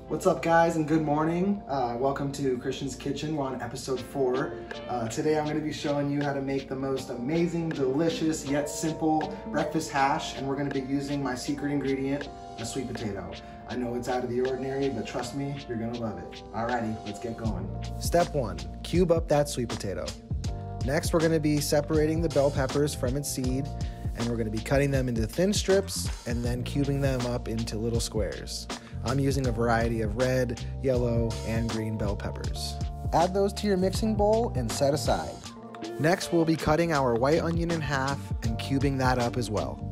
What's up, guys, and good morning. Welcome to Christian's Kitchen. We're on episode 4. Today I'm going to be showing you how to make the most amazing, delicious, yet simple breakfast hash, and we're going to be using my secret ingredient, a sweet potato. I know it's out of the ordinary, but trust me, you're going to love it. Alrighty, let's get going. Step 1, cube up that sweet potato. Next, we're going to be separating the bell peppers from its seed, and we're going to be cutting them into thin strips and then cubing them up into little squares. I'm using a variety of red, yellow, and green bell peppers. Add those to your mixing bowl and set aside. Next, we'll be cutting our white onion in half and cubing that up as well.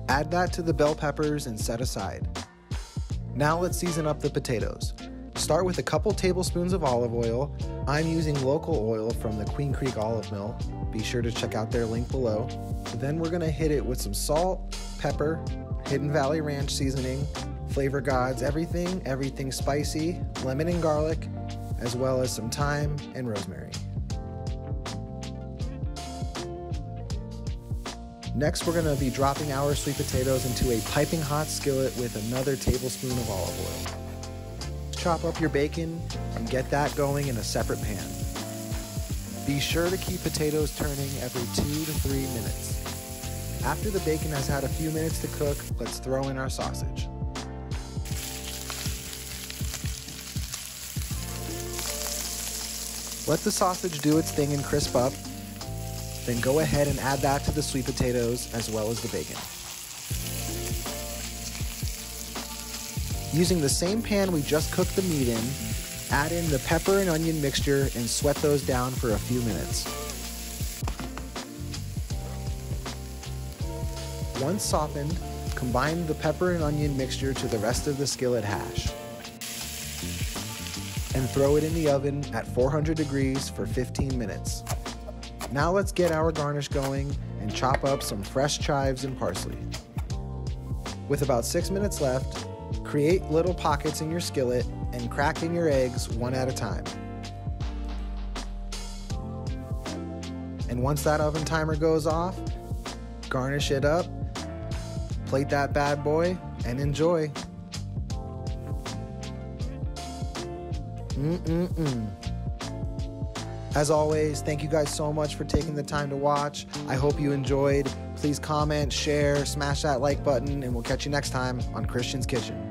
Add that to the bell peppers and set aside. Now let's season up the potatoes. Start with a couple tablespoons of olive oil. I'm using local oil from the Queen Creek olive mill. Be sure to check out their link below. Then we're gonna hit it with some salt, pepper, Hidden Valley Ranch seasoning, Flavor Gods everything spicy, lemon and garlic, as well as some thyme and rosemary. Next, we're going to be dropping our sweet potatoes into a piping hot skillet with another tablespoon of olive oil. Chop up your bacon and get that going in a separate pan. Be sure to keep potatoes turning every 2 to 3 minutes. After the bacon has had a few minutes to cook, let's throw in our sausage. Let the sausage do its thing and crisp up, then go ahead and add that to the sweet potatoes as well as the bacon. Using the same pan we just cooked the meat in, add in the pepper and onion mixture and sweat those down for a few minutes. Once softened, combine the pepper and onion mixture to the rest of the skillet hash and throw it in the oven at 400 degrees for 15 minutes. Now let's get our garnish going and chop up some fresh chives and parsley. With about 6 minutes left, create little pockets in your skillet and crack in your eggs one at a time. And once that oven timer goes off, garnish it up, plate that bad boy, and enjoy. As always, thank you guys so much for taking the time to watch. I hope you enjoyed. Please comment, share, smash that like button, and we'll catch you next time on Christian's Kitchen.